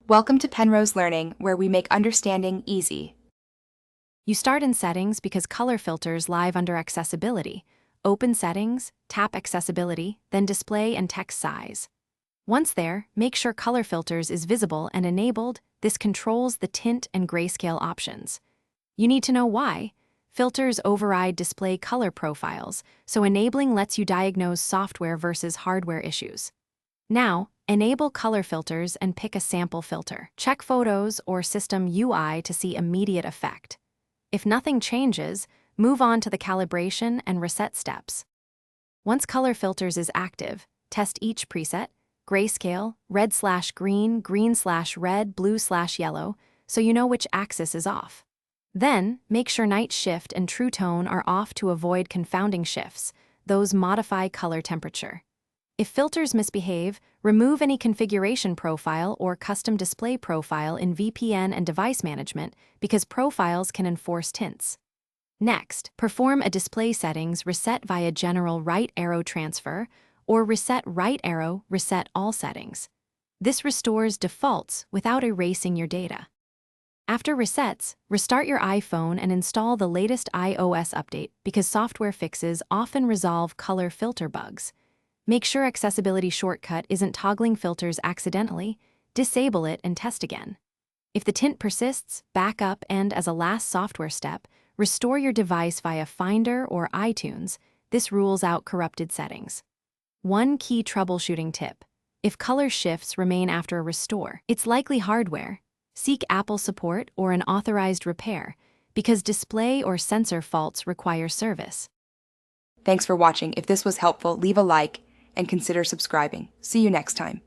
Welcome to Penrose Learning, where we make understanding easy. You start in Settings because color filters live under Accessibility. Open Settings, tap Accessibility, then Display and Text Size. Once there, make sure Color Filters is visible and enabled. This controls the tint and grayscale options. You need to know why. Filters override display color profiles, so enabling lets you diagnose software versus hardware issues. Now, enable color filters and pick a sample filter. Check Photos or System UI to see immediate effect. If nothing changes, move on to the calibration and reset steps. Once color filters is active, test each preset, grayscale, red/green, green/red, blue/yellow, so you know which axis is off. Then, make sure night shift and true tone are off to avoid confounding shifts. Those modify color temperature. If filters misbehave, remove any configuration profile or custom display profile in VPN and device management because profiles can enforce tints. Next, perform a display settings reset via general right arrow transfer or reset right arrow reset all settings. This restores defaults without erasing your data. After resets, restart your iPhone and install the latest iOS update because software fixes often resolve color filter bugs. Make sure Accessibility shortcut isn't toggling filters accidentally. Disable it and test again. If the tint persists, back up and, as a last software step, restore your device via Finder or iTunes. This rules out corrupted settings. One key troubleshooting tip. If color shifts remain after a restore, it's likely hardware. Seek Apple support or an authorized repair because display or sensor faults require service. Thanks for watching. If this was helpful, leave a like and consider subscribing. See you next time.